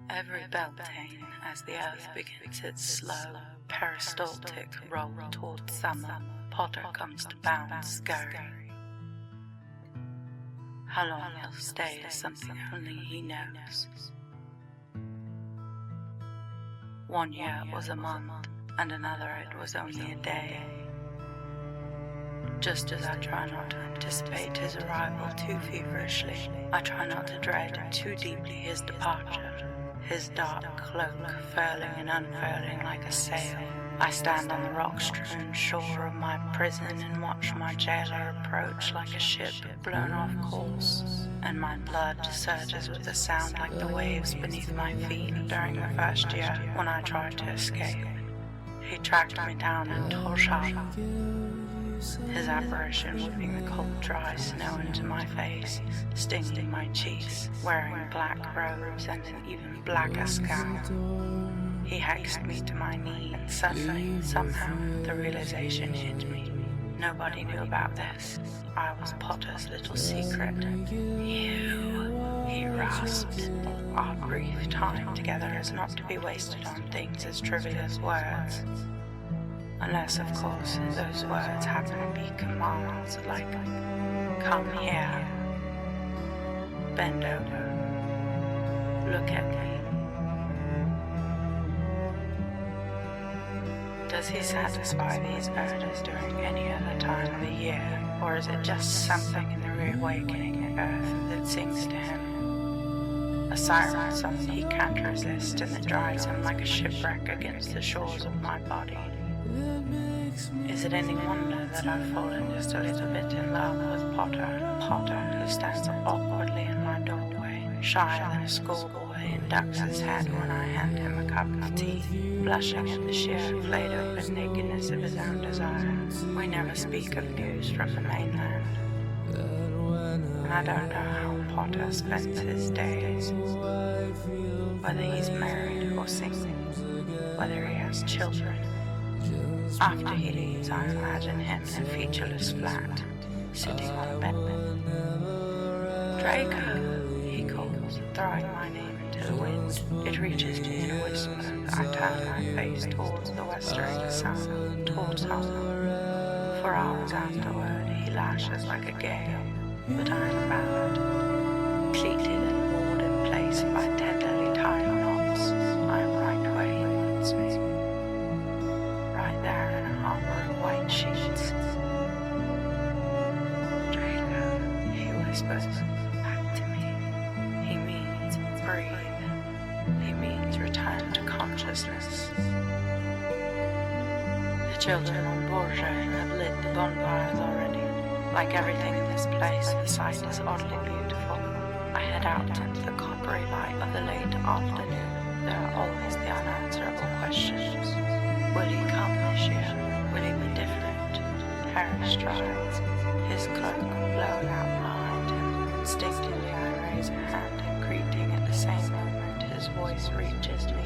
Every beltane, as the earth begins its slow, peristaltic roll toward summer, Potter comes to Bound Skerry. How long he'll stay is something only he knows. 1 year was a month, and another it was only a day. Just as I try not to anticipate his arrival too feverishly, I try not to dread too deeply his departure. His dark cloak furling and unfurling like a sail. I stand on the rock-strewn shore of my prison and watch my jailer approach like a ship blown off course, and my blood surges with a sound like the waves beneath my feet during the first year when I tried to escape. He tracked me down in Torshavn, his apparition whipping the cold dry snow into my face, stinging my cheeks, wearing black robes and an even blacker scowl. He hexed me to my knee, and suddenly, somehow, the realization hit me. Nobody knew about this. I was Potter's little secret. You, he rasped. Our brief time together is not to be wasted on things as trivial as words. Unless, of course, those words happen to be commands like, come here, bend over, look at me. Does he satisfy these orders during any other time of the year, or is it just something in the reawakening earth that sings to him? A siren song he can't resist and that drives him like a shipwreck against the shores of my body. Is it any wonder that I've fallen just a little bit in love with Potter, who stands up awkwardly in my doorway, shyer than a schoolboy, and ducks his head when I hand him a cup of tea, blushing at the sheer flayed-open nakedness of his own desire. We never speak of news from the mainland, and I don't know how Potter spends his days, whether he's married or single, whether he has children. After he leaves, I imagine him in a featureless flat, sitting on a bed. Draco, he calls, throwing my name into the wind. It reaches me in a whisper. I turn my face towards the westering sun, towards home. For hours afterward, he lashes like a gale, but I am bound, pleated and moored in place by tenderly tied knots. I am right where he wants me. Right there in a harbor of white sheets. Draco, he whispers back to me. He means breathe. He means return to consciousness. The children on Borgia have lit the bonfires already. Like everything in this place, the sight is oddly beautiful. I head out into the coppery light of the late afternoon. There are always the unanswerable questions. Will he come this year? Will he be different? Harry strides, his cloak blowing out behind him. Instinctively I raise a hand in greeting. At the same moment his voice reaches me.